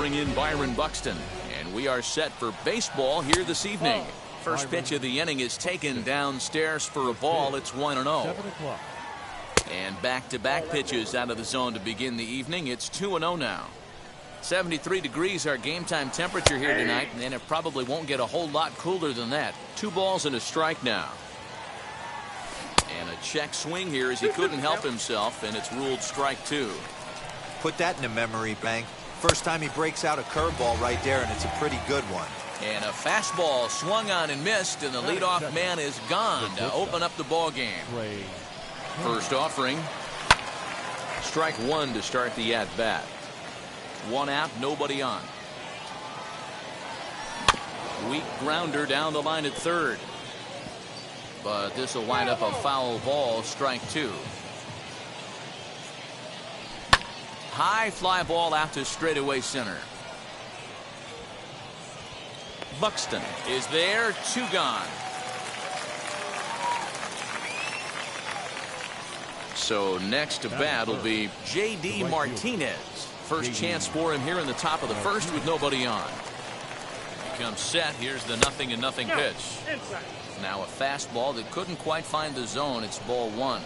bring in Byron Buxton. And we are set for baseball here this evening. First pitch of the inning is taken downstairs for a ball. It's 1-0. And back-to-back pitches out of the zone to begin the evening. It's 2-0 now. 73 degrees our game time temperature here tonight, and it probably won't get a whole lot cooler than that. 2 balls and a strike now. And a check swing here as he couldn't help himself, and it's ruled strike 2. Put that in a memory bank. First time he breaks out a curveball right there, and it's a pretty good one. And a fastball swung on and missed, and the leadoff man is gone to open up the ball game. First offering. Strike 1 to start the at-bat. 1 out, nobody on. Weak grounder down the line at third. But this will wind up a foul ball, strike 2. High fly ball out to straightaway center. Buxton is there, 2 gone. So next to bat will be J.D. Martinez. First chance for him here in the top of the first with nobody on. Becomes set. Here's the 0-0 pitch. Now a fastball that couldn't quite find the zone. It's ball 1.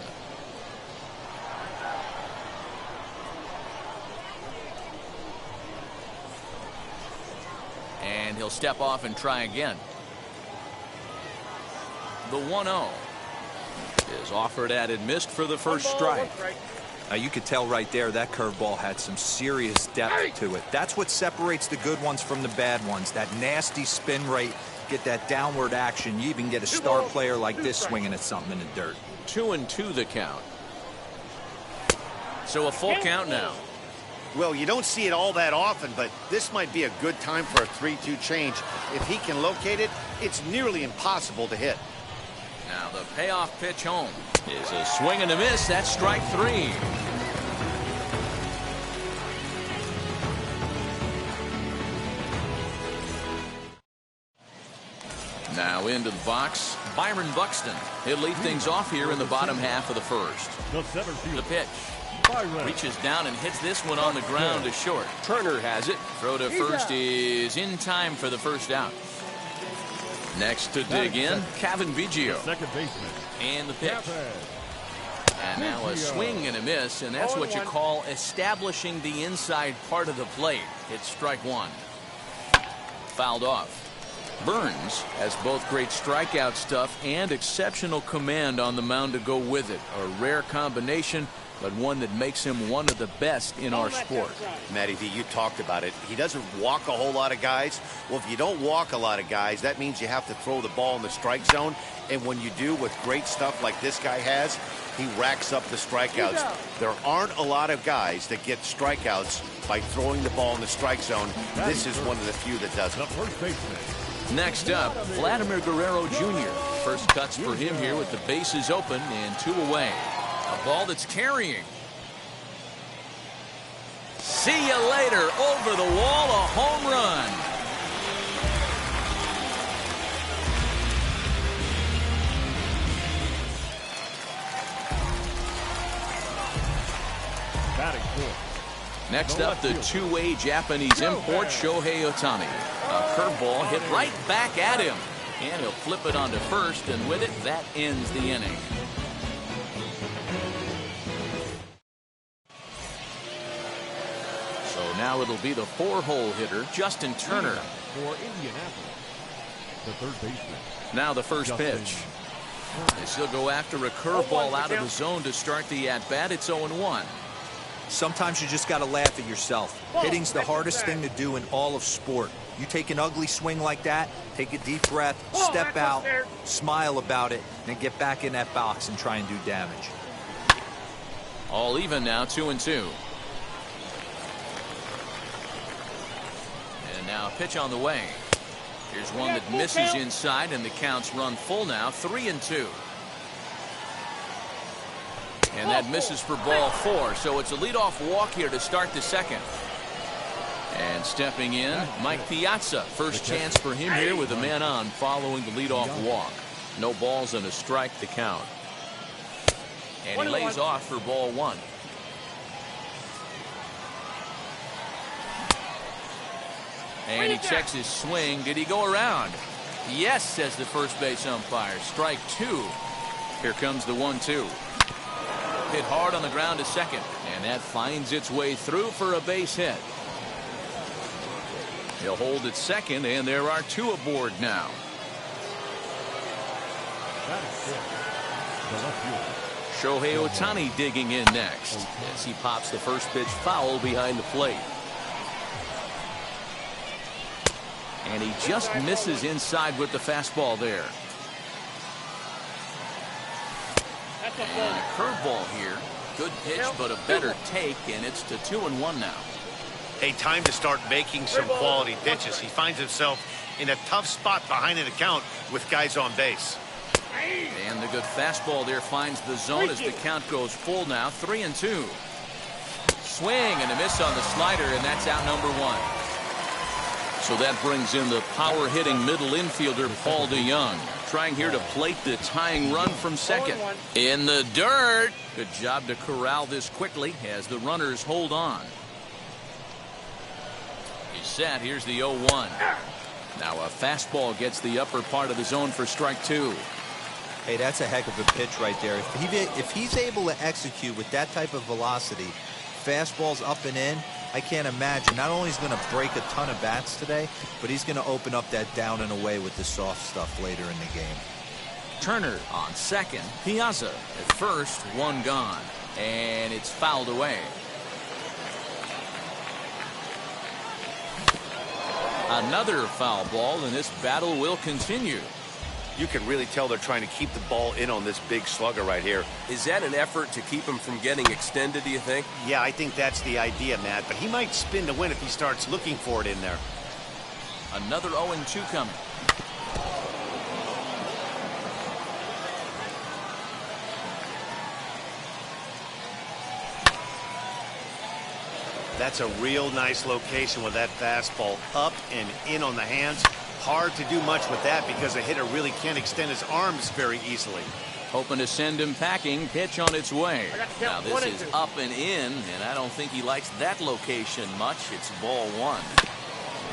And he'll step off and try again. The 1-0 is offered at and missed for the first strike. Now you could tell right there that curveball had some serious depth to it. That's what separates the good ones from the bad ones. That nasty spin rate, get that downward action. You even get a star player like this swinging at something in the dirt. 2-2 the count. So a full count now. Well, you don't see it all that often, but this might be a good time for a 3-2 change. If he can locate it, it's nearly impossible to hit. Now the payoff pitch home is a swing and a miss. That's strike 3. Now into the box, Byron Buxton. He'll lead things off here in the bottom half of the first. The pitch. Reaches down and hits this one on the ground to short. Turner has it. Throw to first is in time for the first out. Next to dig in, Kevin Biggio. And the pitch. And now a swing and a miss, and that's what you call establishing the inside part of the plate. It's strike 1. Fouled off. Burns has both great strikeout stuff and exceptional command on the mound to go with it. A rare combination, but one that makes him one of the best in our sport. Matty V, you talked about it. He doesn't walk a whole lot of guys. Well, if you don't walk a lot of guys, that means you have to throw the ball in the strike zone. And when you do with great stuff like this guy has, he racks up the strikeouts. There aren't a lot of guys that get strikeouts by throwing the ball in the strike zone. This is one of the few that does it. Next up, Vladimir Guerrero Jr. First cuts for him here with the bases open and 2 away. A ball that's carrying. See you later. Over the wall, a home run. Batting fourth. Next up, the 2-way Japanese import, Shohei Ohtani. A curveball hit right back at him. And he'll flip it onto first, and with it, that ends the inning. So now it'll be the 4-hole hitter, Justin Turner. For Indianapolis, the third baseman. Now the first pitch. He'll go after a curveball out of the zone to start the at-bat. It's 0-1. Sometimes you just got to laugh at yourself. Hitting's the hardest thing to do in all of sport. You take an ugly swing like that, take a deep breath, step out, smile about it, and get back in that box and try and do damage. All even now, 2-2. And now a pitch on the way. Here's one that misses inside, and the counts run full now, 3-2. And that misses for ball 4, so it's a leadoff walk here to start the second. And stepping in, Mike Piazza. First chance for him here with a man on following the leadoff walk. No balls and a strike to count. And he lays off for ball 1. And he checks his swing. Did he go around? Yes, says the first base umpire. Strike 2. Here comes the 1-2. Hit hard on the ground to second. And that finds its way through for a base hit. He'll hold at second, and there are 2 aboard now. Shohei Ohtani digging in next as he pops the first pitch foul behind the plate. And he just misses inside with the fastball there. And a curveball here. Good pitch, but a better take, and it's to 2-1 now. Hey, time to start making some quality pitches. He finds himself in a tough spot behind an account with guys on base. And the good fastball there finds the zone as the count goes full now. 3-2. Swing and a miss on the slider, and that's out number 1. So that brings in the power hitting middle infielder Paul DeJong, trying here to plate the tying run from second. In the dirt. Good job to corral this quickly as the runners hold on. He's set. Here's the 0-1. Now a fastball gets the upper part of the zone for strike 2. Hey, that's a heck of a pitch right there. If he's able to execute with that type of velocity, fastballs up and in, I can't imagine. Not only is he going to break a ton of bats today, but he's going to open up that down and away with the soft stuff later in the game. Turner on second. Piazza at first. 1 gone. And it's fouled away. Another foul ball, and this battle will continue. You can really tell they're trying to keep the ball in on this big slugger right here. Is that an effort to keep him from getting extended, do you think? Yeah, I think that's the idea, Matt. But he might spin to win if he starts looking for it in there. Another 0-2 coming. That's a real nice location with that fastball up and in on the hands. Hard to do much with that because a hitter really can't extend his arms very easily. Hoping to send him packing. Pitch on its way. Now this is up and in, and I don't think he likes that location much. It's ball 1.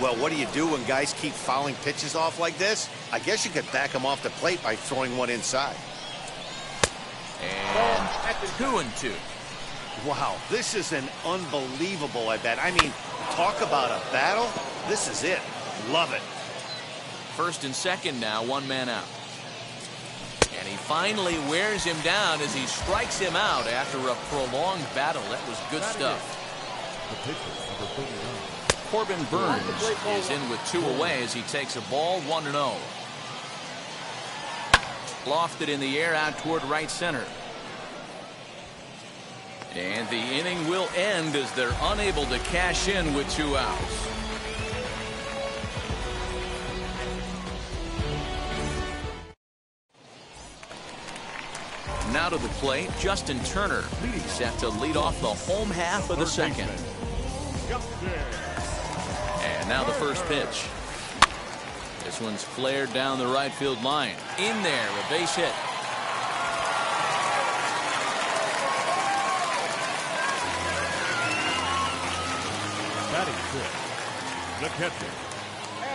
Well, what do you do when guys keep fouling pitches off like this? I guess you could back them off the plate by throwing one inside. And 2-2. Wow, this is an unbelievable at bat. I mean, talk about a battle. This is it. Love it. First and second now, 1 man out. And he finally wears him down as he strikes him out after a prolonged battle. That was good stuff. Corbin Burns is in with 2 away as he takes a ball. 1-0. Lofted in the air out toward right center. And the inning will end as they're unable to cash in with 2 outs. Now to the plate, Justin Turner, set to lead off the home half of the second. And now the first pitch. This one's flared down the right field line. In there, a base hit.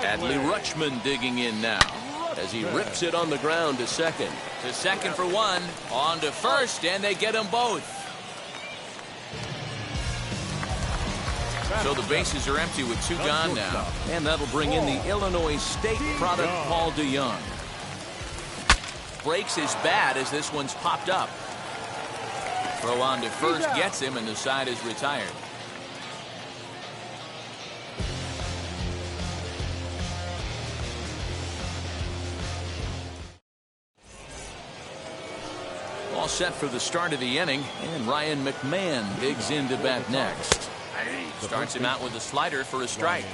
Adley Rutschman digging in now as he rips it on the ground to second. To second for 1, on to first, and they get them both. So the bases are empty with 2 gone now, and that'll bring in the Illinois State product Paul DeJong. Breaks his bat as this one's popped up. Throw on to first gets him, and the side is retired. All set for the start of the inning, and Ryan McMahon digs in to bat next. Starts him out with a slider for a strike.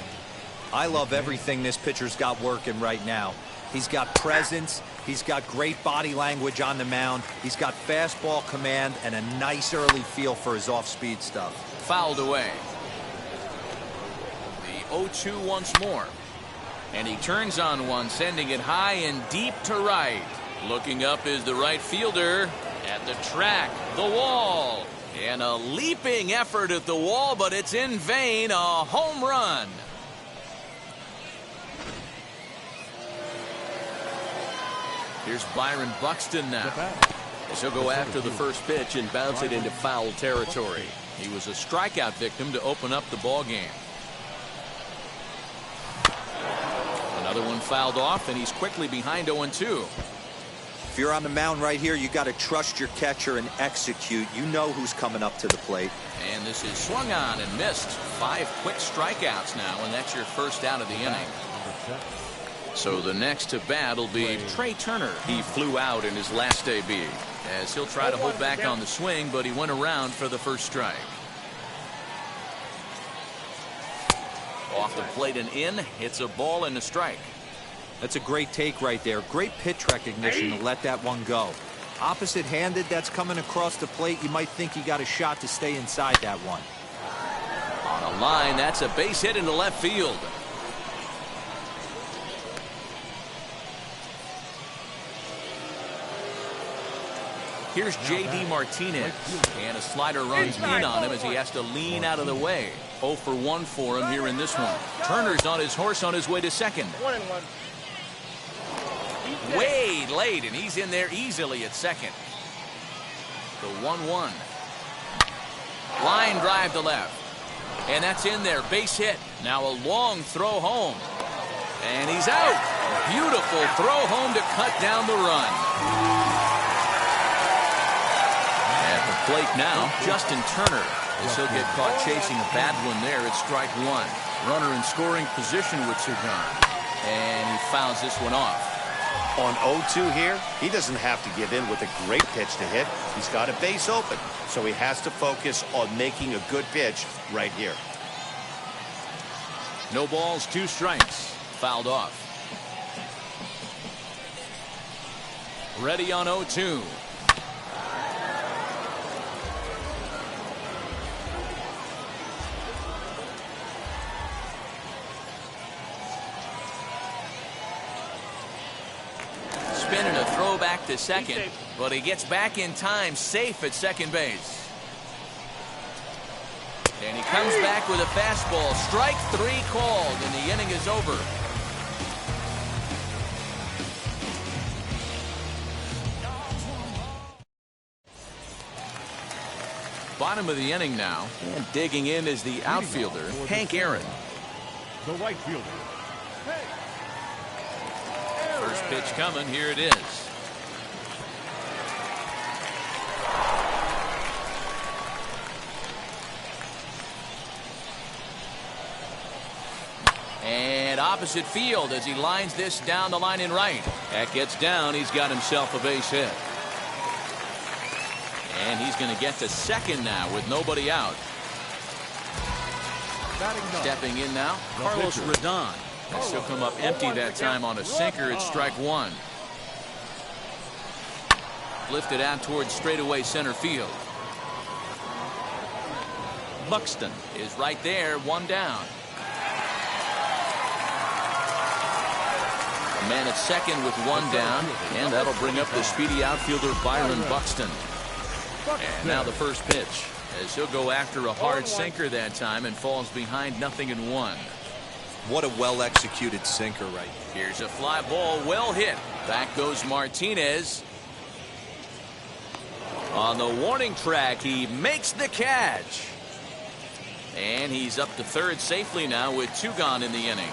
I love everything this pitcher's got working right now. He's got presence. He's got great body language on the mound. He's got fastball command and a nice early feel for his off-speed stuff. Fouled away. The 0-2 once more. And he turns on one, sending it high and deep to right. Looking up is the right fielder. At the track, the wall. And a leaping effort at the wall, but it's in vain. A home run. Here's Byron Buxton now. He'll go after the first pitch and bounce it into foul territory. He was a strikeout victim to open up the ball game. Another one fouled off, and he's quickly behind 0-2. If you're on the mound right here, you got to trust your catcher and execute. You know who's coming up to the plate. And this is swung on and missed. 5 quick strikeouts now, and that's your first out of the inning. So the next to bat will be Trey Turner. He flew out in his last debut, as he'll try to hold back on the swing, but he went around for the first strike. Off the plate and in, hits a ball and a strike. That's a great take right there. Great pitch recognition to let that one go. Opposite-handed, that's coming across the plate. You might think he got a shot to stay inside that one. On a line, that's a base hit into left field. Here's J.D. Martinez, and a slider runs in on him as he has to lean out of the way. 0 for 1 for him here in this one. Turner's on his horse on his way to second. 1-1. Way late, and he's in there easily at second. The 1-1. Line drive to left. And that's in there. Base hit. Now a long throw home. And he's out. Beautiful throw home to cut down the run. At the plate now, Justin Turner. As he'll get caught chasing a bad one there at strike 1. Runner in scoring position with Sugan. And he fouls this one off. On 0-2 here, he doesn't have to give in with a great pitch to hit. He's got a base open, so he has to focus on making a good pitch right here. No balls, 2 strikes. Fouled off. Ready on 0-2. Spinning a throw back to second, but he gets back in time, safe at second base. And he comes back with a fastball. Strike 3 called, and the inning is over. Bottom of the inning now, and digging in is the outfielder, Hank Aaron. The right fielder. First pitch coming. Here it is. And opposite field as he lines this down the line in right. That gets down. He's got himself a base hit. And he's going to get to second now with nobody out. Stepping in now, Carlos Rodon. He'll come up empty that time on a sinker at strike 1. Lifted out towards straightaway center field. Buxton is right there, 1 down. A man at second with 1 down, and that'll bring up the speedy outfielder Byron Buxton. And now the first pitch, as he'll go after a hard sinker that time and falls behind 0-1. What a well-executed sinker right here. Here's a fly ball, well hit. Back goes Martinez. On the warning track, he makes the catch. And he's up to third safely now with 2 gone in the inning.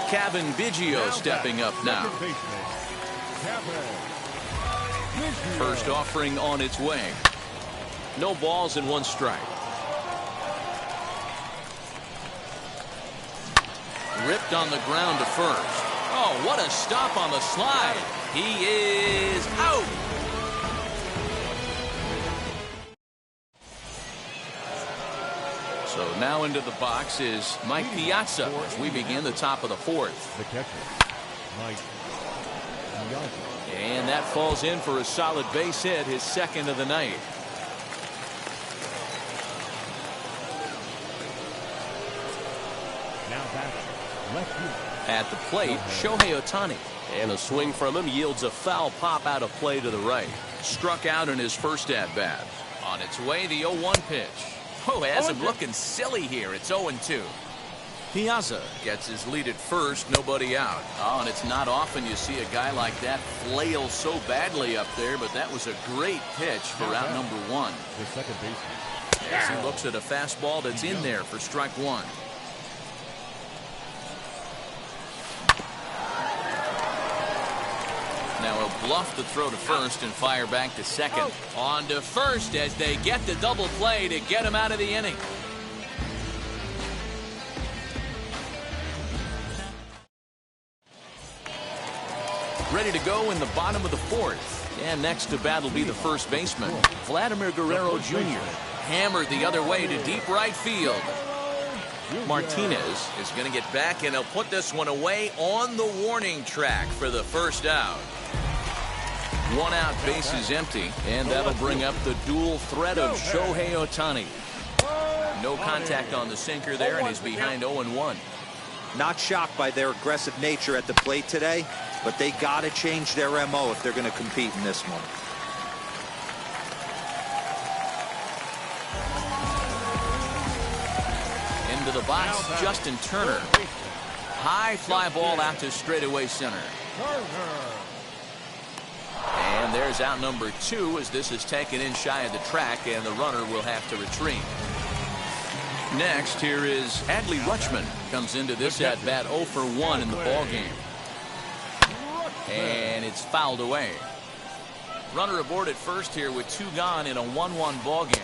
Kevin Biggio stepping up now. First offering on its way. No balls and 1 strike. Ripped on the ground to first. Oh, what a stop on the slide. He is out. So now into the box is Mike Piazza as we begin the top of the 4th. The catcher, Mike Piazza. And that falls in for a solid base hit, his second of the night. Now back, left field. At the plate, Shohei Ohtani. And a swing from him yields a foul pop out of play to the right. Struck out in his first at-bat. On its way, the 0-1 pitch. Oh, has him looking silly here. It's 0-2. Piazza gets his lead at first, nobody out. Oh, and it's not often you see a guy like that flail so badly up there, but that was a great pitch for out number one. The second baseman. As he looks at a fastball that's in there for strike one. Now he'll bluff the throw to first and fire back to second. On to first as they get the double play to get him out of the inning. Ready to go in the bottom of the fourth. And next to bat will be the first baseman, Vladimir Guerrero Jr. Hammered the other way to deep right field. Martinez is going to get back, and he'll put this one away on the warning track for the first out. One out, base is empty, and that'll bring up the dual threat of Shohei Ohtani. No contact on the sinker there, and he's behind 0-1. Not shocked by their aggressive nature at the plate today, but they got to change their MO if they're going to compete in this one. Into the box, Justin Turner. High fly ball out to straightaway center. And there's out number two as this is taken in shy of the track, and the runner will have to retreat. Next, here is Adley Rutschman. Comes into this at bat 0 for 1 in the ball game. And it's fouled away. Runner aboard at first here with 2 gone in a 1-1 ball game.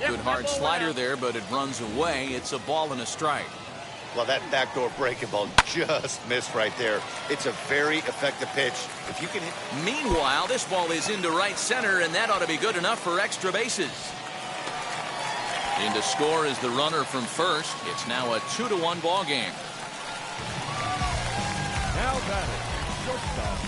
Good hard slider there, but it runs away. It's a ball and a strike. Well, that backdoor breaking ball just missed right there. It's a very effective pitch. If you can hit. Meanwhile, this ball is into right center, and that ought to be good enough for extra bases. In to score is the runner from first. It's now a 2-1 ball game. Now batting, shortstop.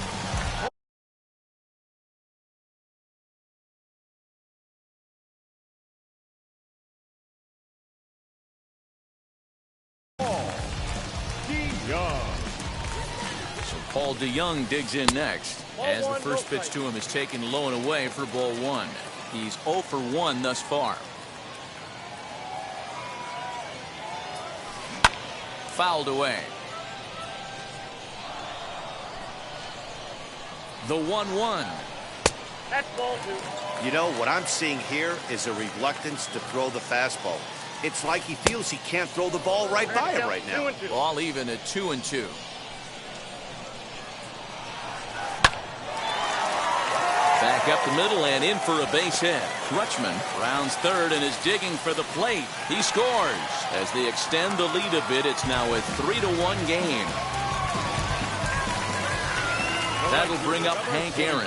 So Paul DeYoung digs in next as the first pitch to him is taken low and away for ball 1. He's 0 for 1 thus far. Fouled away. The 1-1. That's ball 2. You know, what I'm seeing here is a reluctance to throw the fastball. It's like he feels he can't throw the ball right by him right now. Ball even at 2-2. Back up the middle and in for a base hit. Rutschman rounds third and is digging for the plate. He scores. As they extend the lead a bit, it's now a 3-1 game. That'll bring up Hank Aaron.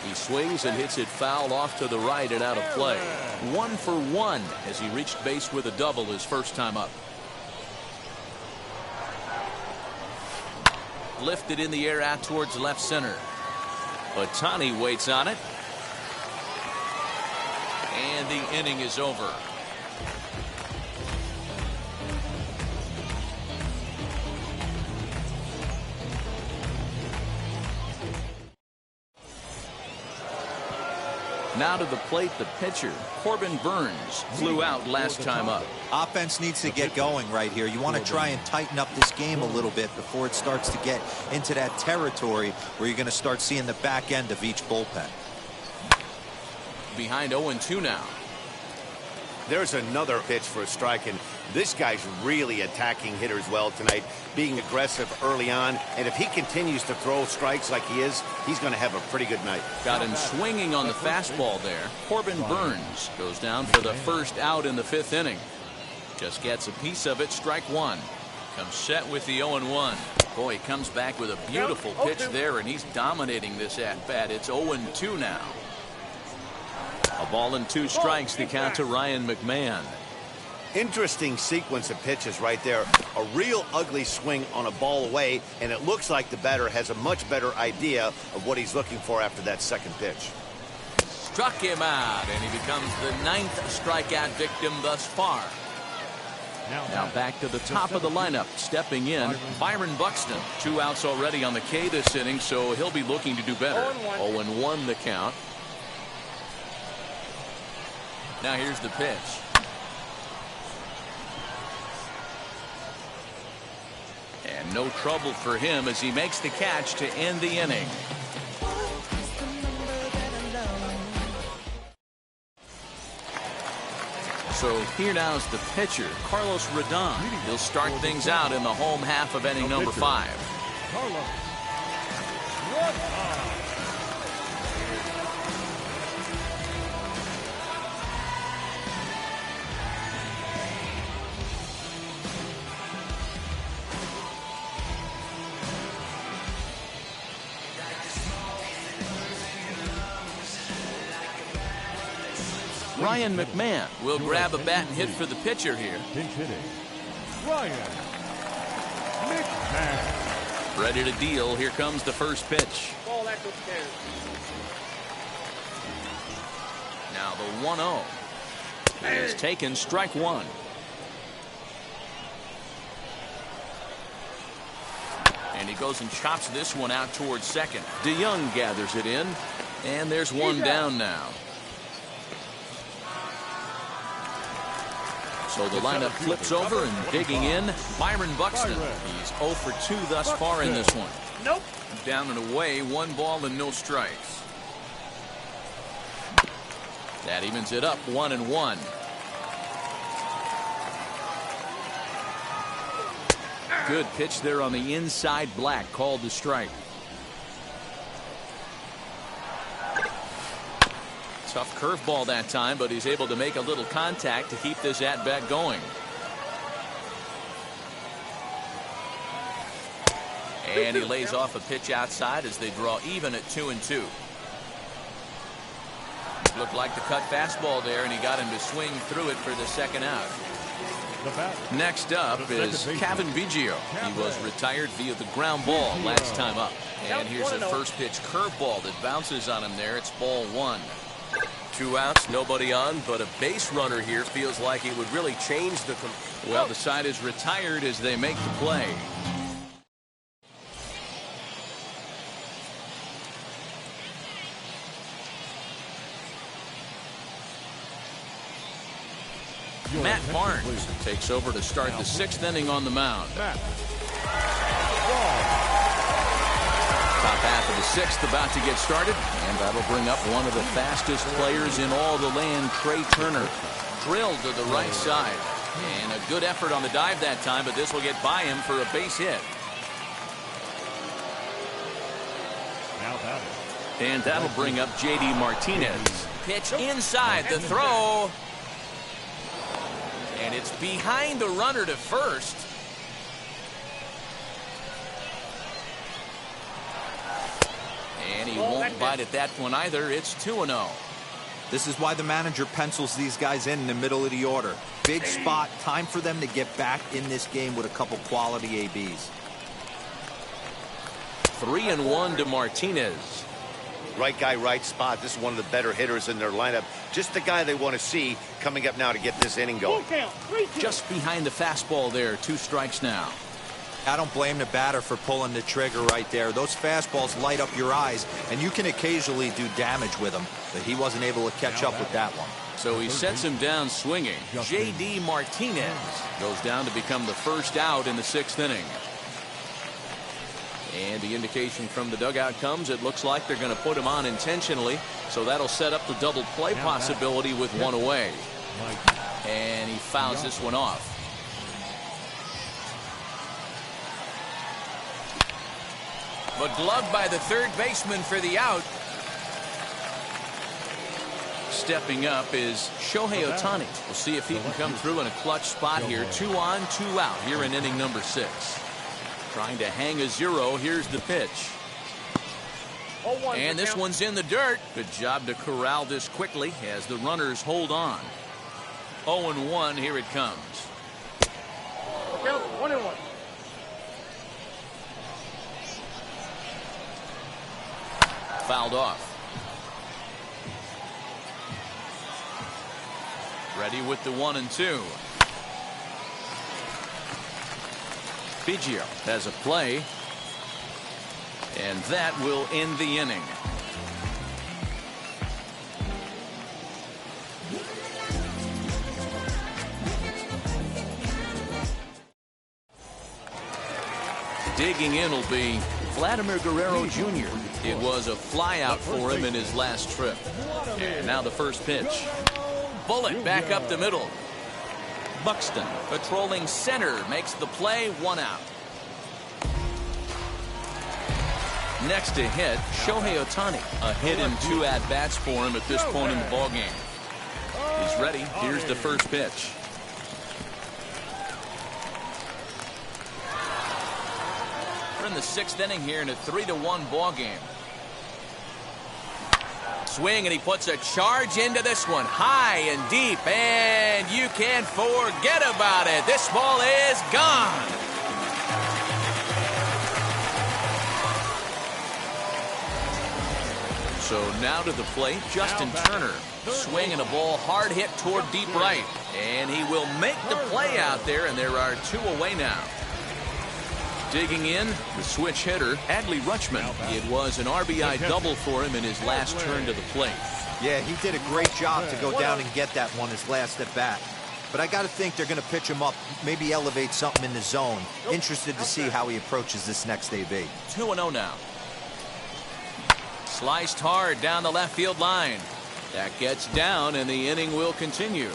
He swings and hits it foul off to the right and out of play. 1 for 1 as he reached base with a double his first time up. Lifted in the air out towards left center. Ohtani waits on it. And the inning is over. Now to the plate, the pitcher, Corbin Burns, flew out last time up. Offense needs to get going right here. You want to try and tighten up this game a little bit before it starts to get into that territory where you're going to start seeing the back end of each bullpen. Behind 0-2 now. There's another pitch for a strike, and this guy's really attacking hitters well tonight, being aggressive early on. And if he continues to throw strikes like he is, he's going to have a pretty good night. Got him swinging on the fastball there. Corbin Burns goes down for the first out in the 5th inning. Just gets a piece of it, strike 1. Comes set with the 0-1. Boy, he comes back with a beautiful pitch there, and he's dominating this at-bat. It's 0-2 now. A ball and 2 strikes, the count to Ryan McMahon. Interesting sequence of pitches right there. A real ugly swing on a ball away, and it looks like the batter has a much better idea of what he's looking for after that second pitch. Struck him out, and he becomes the 9th strikeout victim thus far. Now back to the top of the lineup. Stepping in, Byron Buxton. 2 outs already on the K this inning, so he'll be looking to do better. 0-1 the count. Now here's the pitch. And no trouble for him as he makes the catch to end the inning. So here now is the pitcher, Carlos Rodon. He'll start things out in the home half of inning number 5. Carlos Rodon. Ryan McMahon will grab a bat and hit for the pitcher here. Pinch hitting, Ryan McMahon. Ready to deal. Here comes the first pitch. Ball, that's upstairs. Now the 1-0 is taken, strike one. And he goes and chops this one out towards second. DeYoung gathers it in, and there's one down now. So the lineup flips over and digging in, Byron Buxton. He's 0 for 2 thus far in this one. Nope. Down and away, 1 ball and no strikes. That evens it up, 1-1. Good pitch there on the inside, Black called the strike. Tough curveball that time, but he's able to make a little contact to keep this at-bat going. And he lays off a pitch outside as they draw even at 2-2. Looked like the cut fastball there, and he got him to swing through it for the second out. Next up is Kevin Biggio. He was retired via the ground ball last time up. And here's a first pitch curveball that bounces on him there. It's ball 1. 2 outs, nobody on, but a base runner here feels like it would really change the... Well, the side is retired as they make the play. Matt Barnes takes over to start the 6th inning on the mound. Top half of the 6th about to get started, and that'll bring up one of the fastest players in all the land, Trey Turner. Drilled to the right side, and a good effort on the dive that time, but this will get by him for a base hit. And that'll bring up J.D. Martinez. Pitch inside, the throw. And it's behind the runner to first. And he won't bite at that one either. It's 2-0. This is why the manager pencils these guys in the middle of the order. Big spot. Time for them to get back in this game with a couple quality ABs. 3-1 to Martinez. Right guy, right spot. This is one of the better hitters in their lineup. Just the guy they want to see coming up now to get this inning going. Just behind the fastball there. 2 strikes now. I don't blame the batter for pulling the trigger right there. Those fastballs light up your eyes, and you can occasionally do damage with them, but he wasn't able to catch up with that one. So he sets him down swinging. J.D. Martinez goes down to become the first out in the 6th inning. And the indication from the dugout comes, it looks like they're going to put him on intentionally, so that'll set up the double play possibility with 1 away. And he fouls this one off. But gloved by the third baseman for the out. Stepping up is Shohei Ohtani. We'll see if he can come through in a clutch spot here. 2 on, 2 out here in inning number 6. Trying to hang a 0. Here's the pitch. And this one's in the dirt. Good job to corral this quickly as the runners hold on. 0-1. Here it comes. 1-1. Fouled off. Ready with the 1-2. Biggio has a play, and that will end the inning. Digging in will be Vladimir Guerrero Jr. It was a flyout for him in his last trip. And now the first pitch. Bullet back up the middle. Buxton patrolling center makes the play, 1 out. Next to hit, Shohei Ohtani. A hit and 2 at-bats for him at this point in the ballgame. He's ready. Here's the first pitch. We're in the 6th inning here in a 3-1 ballgame. Swing, and he puts a charge into this one, high and deep, and you can't forget about it. This ball is gone. So now to the plate, Justin Turner. Swing and a ball hard hit toward deep right, and he will make the play out there, and there are 2 away now. Digging in, the switch hitter, Adley Rutschman. It was an RBI double for him in his last turn to the plate. Yeah, he did a great job to go down and get that one his last at bat. But I got to think they're going to pitch him up, maybe elevate something in the zone. Interested to see how he approaches this next AB. 2-0 now. Sliced hard down the left field line. That gets down, and the inning will continue.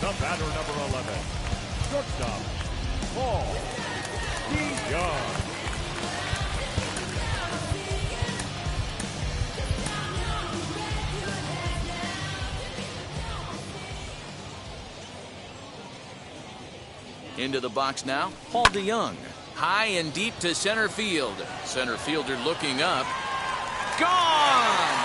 The batter, number 11, shortstop, Paul DeYoung. Into the box now, Paul DeYoung. High and deep to center field. Center fielder looking up. Gone!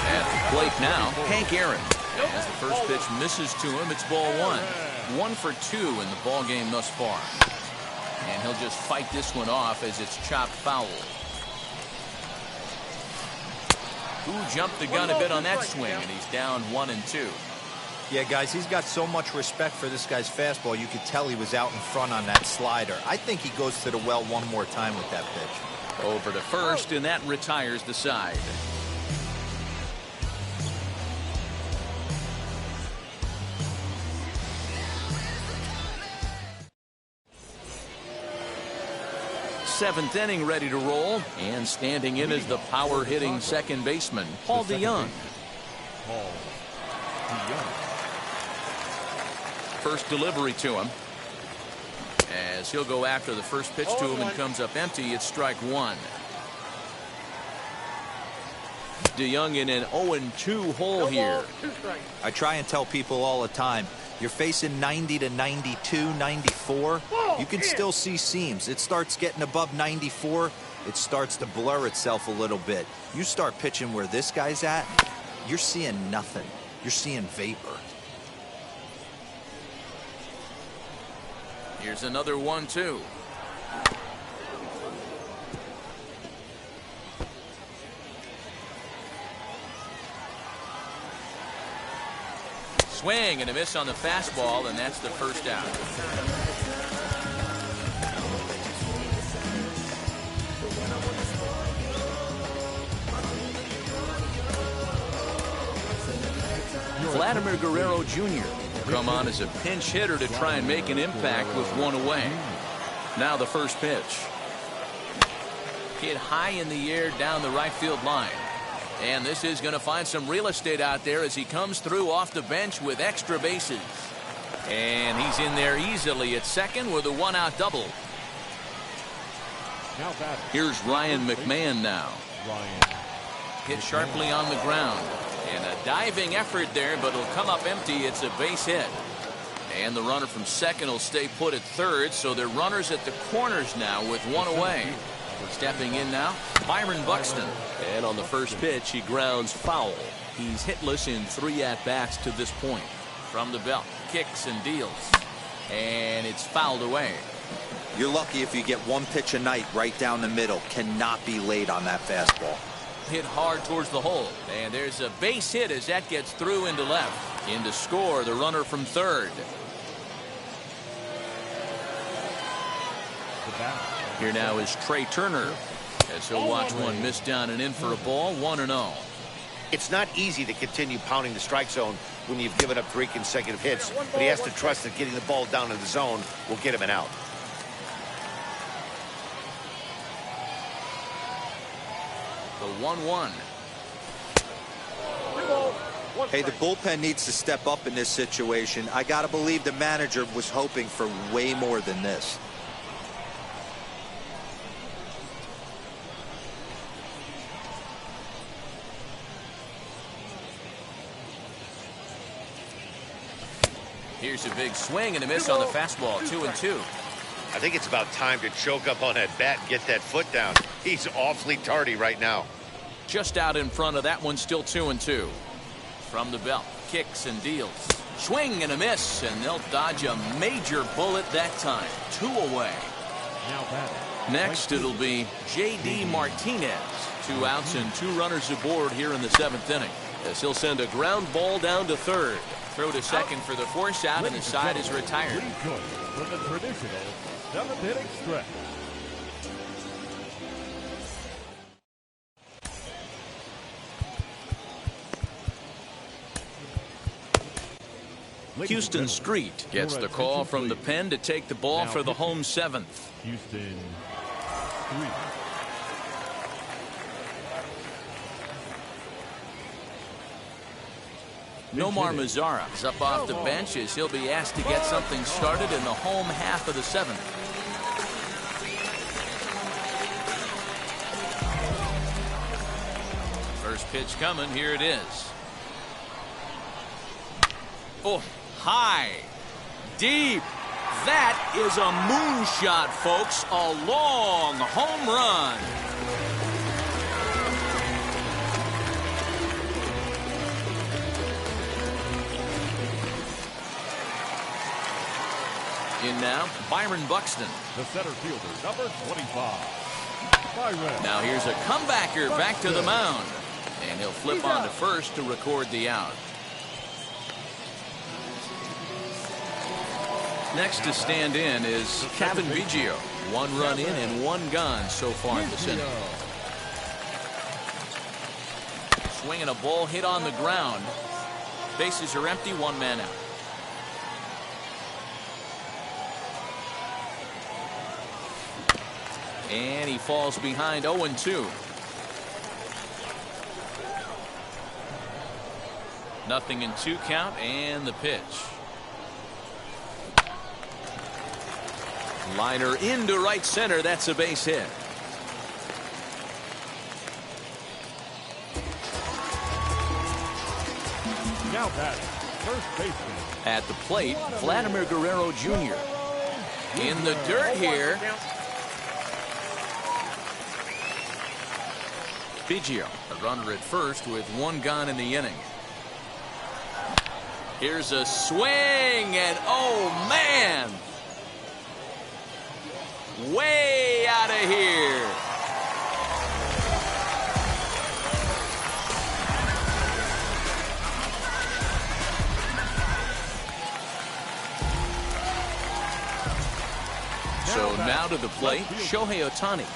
At the plate now, Hank Aaron. As the first pitch misses to him, it's ball 1. 1 for 2 in the ball game thus far. And he'll just fight this one off as it's chopped foul. Who jumped the gun a bit on that swing, and he's down 1-2. Yeah, guys, he's got so much respect for this guy's fastball. You could tell he was out in front on that slider. I think he goes to the well one more time with that pitch. Over to first, and that retires the side. Seventh inning ready to roll, and standing in is the power hitting second baseman, Paul DeYoung. First delivery to him, as he'll go after the first pitch to him and comes up empty. It's strike 1. DeYoung in an 0-2 hole here. I try and tell people all the time, you're facing 90 to 92, 94. You can still see seams. It starts getting above 94. It starts to blur itself a little bit. You start pitching where this guy's at, you're seeing nothing. You're seeing vapor. Here's another 1-2. Swing and a miss on the fastball, and that's the first out. Vladimir Guerrero Jr. come on as a pinch hitter to try and make an impact with 1 away. Now the first pitch. Hit high in the air down the right field line. And this is going to find some real estate out there as he comes through off the bench with extra bases. And he's in there easily at second with a 1-out double. Here's Ryan McMahon now. Hit sharply on the ground. And a diving effort there, but it'll come up empty. It's a base hit. And the runner from second will stay put at third, so they're runners at the corners now with 1 away. Stepping in now, Byron Buxton. And on the first pitch, he grounds foul. He's hitless in 3 at-bats to this point. From the belt, kicks and deals. And it's fouled away. You're lucky if you get 1 pitch a night right down the middle. Cannot be late on that fastball. Hit hard towards the hole. And there's a base hit as that gets through into left. In to score the runner from third. Here now is Trey Turner as he'll watch one miss down and in for a ball. 1-0. It's not easy to continue pounding the strike zone when you've given up 3 consecutive hits, but he has to trust that getting the ball down in the zone will get him an out. The 1-1. Hey, the bullpen needs to step up in this situation. I got to believe the manager was hoping for way more than this. Here's a big swing and a miss on the fastball. 2-2. I think it's about time to choke up on that bat and get that foot down. He's awfully tardy right now. Just out in front of that one, still 2-2. From the belt, kicks and deals. Swing and a miss, and they'll dodge a major bullet that time. 2 away. Next, it'll be J.D. Martinez. 2 outs and 2 runners aboard here in the 7th inning. As he'll send a ground ball down to third. Throw to second for the force out, and the side is retired. From the traditional 7th inning stretch. Houston Street gets the call from the pen to take the ball for the home 7th. Houston Street. Nomar Mazara is up off the bench as he'll be asked to get something started in the home half of the 7th. First pitch coming. Here it is. Oh, high, deep. That is a moonshot, folks. A long home run. In now, Byron Buxton. The center fielder, number 25. Byron. Now here's a comebacker back to the mound. And he'll flip on to first to record the out. Next to stand in is Kevin Biggio. 1 run in and 1 gone so far in this inning. Swinging a ball hit on the ground. Bases are empty, 1 man out. And he falls behind 0-2. Nothing in 2 count and the pitch. Liner into right center. That's a base hit. Now batting, first baseman. At the plate, Vladimir Guerrero Jr. In the dirt here. Biggio, a runner at first with 1 gone in the inning. Here's a swing, and oh man, way out of here. So now to the plate, Shohei Ohtani.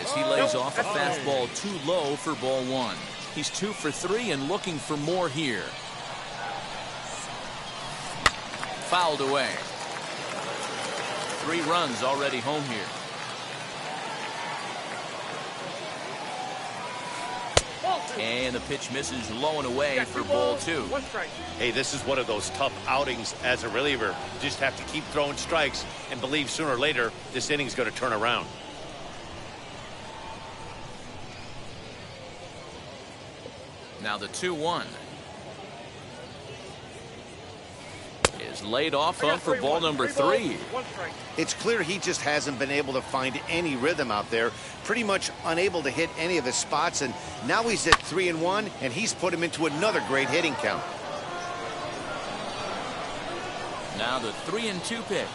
As he lays off a fastball too low for ball 1. He's 2 for 3 and looking for more here. Fouled away. 3 runs already home here. And the pitch misses low and away for ball 2. Hey, this is one of those tough outings as a reliever. You just have to keep throwing strikes and believe sooner or later this inning's going to turn around. Now the 2-1 is laid off of for ball number 3. It's clear he just hasn't been able to find any rhythm out there. Pretty much unable to hit any of his spots, and now he's at 3-1, and he's put him into another great hitting count. Now the 3-2 pitch.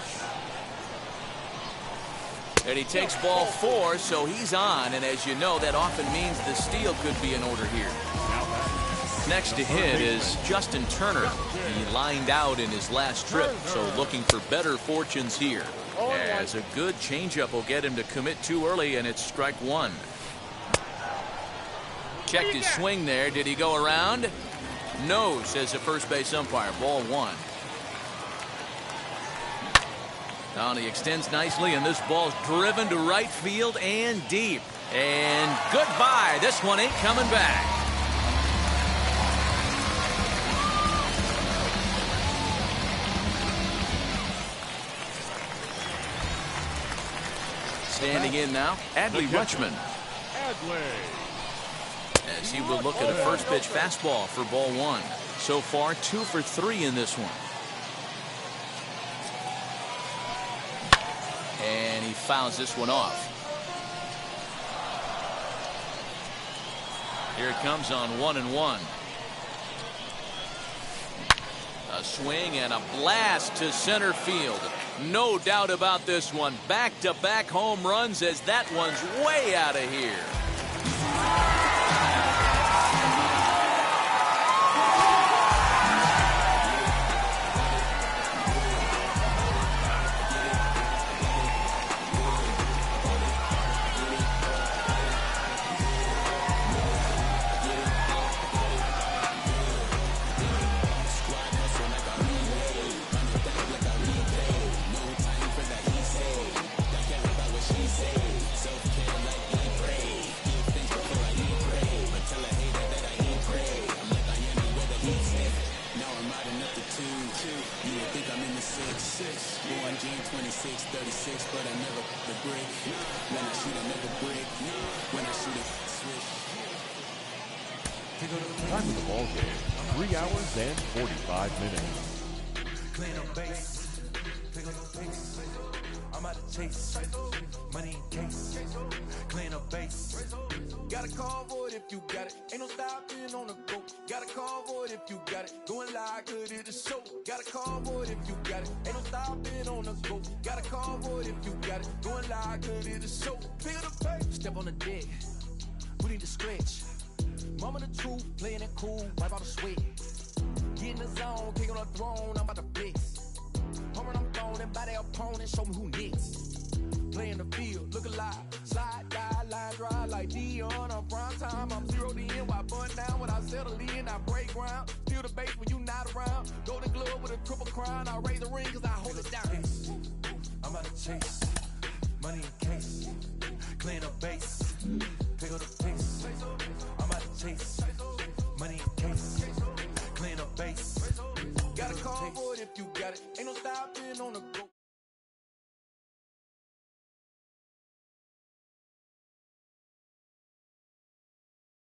And he takes ball 4, so he's on. And as you know, that often means the steal could be in order here. Next to hit is Justin Turner. He lined out in his last trip, so looking for better fortunes here. As a good changeup will get him to commit too early, and it's strike 1. Checked his swing there. Did he go around? No, says the first base umpire. Ball 1. Now he extends nicely, and this ball's driven to right field and deep. And goodbye. This one ain't coming back. Standing in now, Adley Rutschman. As he will look at a first pitch fastball for ball 1. So far, 2 for 3 in this one. And he fouls this one off. Here it comes on 1-1. A swing and a blast to center field. No doubt about this one. Back-to-back home runs as that one's way out of here. Time of the ball game, 3 hours and 45 minutes. Clean up base, pick up the pace. I'm out to chase money in case. Clean up base. Got a call for it if you got it. Ain't no stopping on the go. Got a call for it if you got it. Going live, good at the show. Got a call for it if you got it. Ain't no stopping on the go. Got a call for it if you got it. Going live, good at the show. Pick up the pace. Step on the deck. We need to stretch. Mama the truth, playing it cool, wipe out the sweat. Get in the zone, kick on the throne, I'm about to blitz. Home run, I'm throwing, and by their opponent, show me who next. Play in the field, look alive. Slide, die, line drive like Dion on prime time. I'm 0 to end, while bun down when I settle in. I break ground, feel the bass when you not around. Golden glove with a triple crown, I raise the ring cause I hold it down. I'm about to chase, money in case. Clean up base, pick up the pace. I'm out to chase, money in case. Clean up base. Got a call for it if you got it. Ain't no stopping on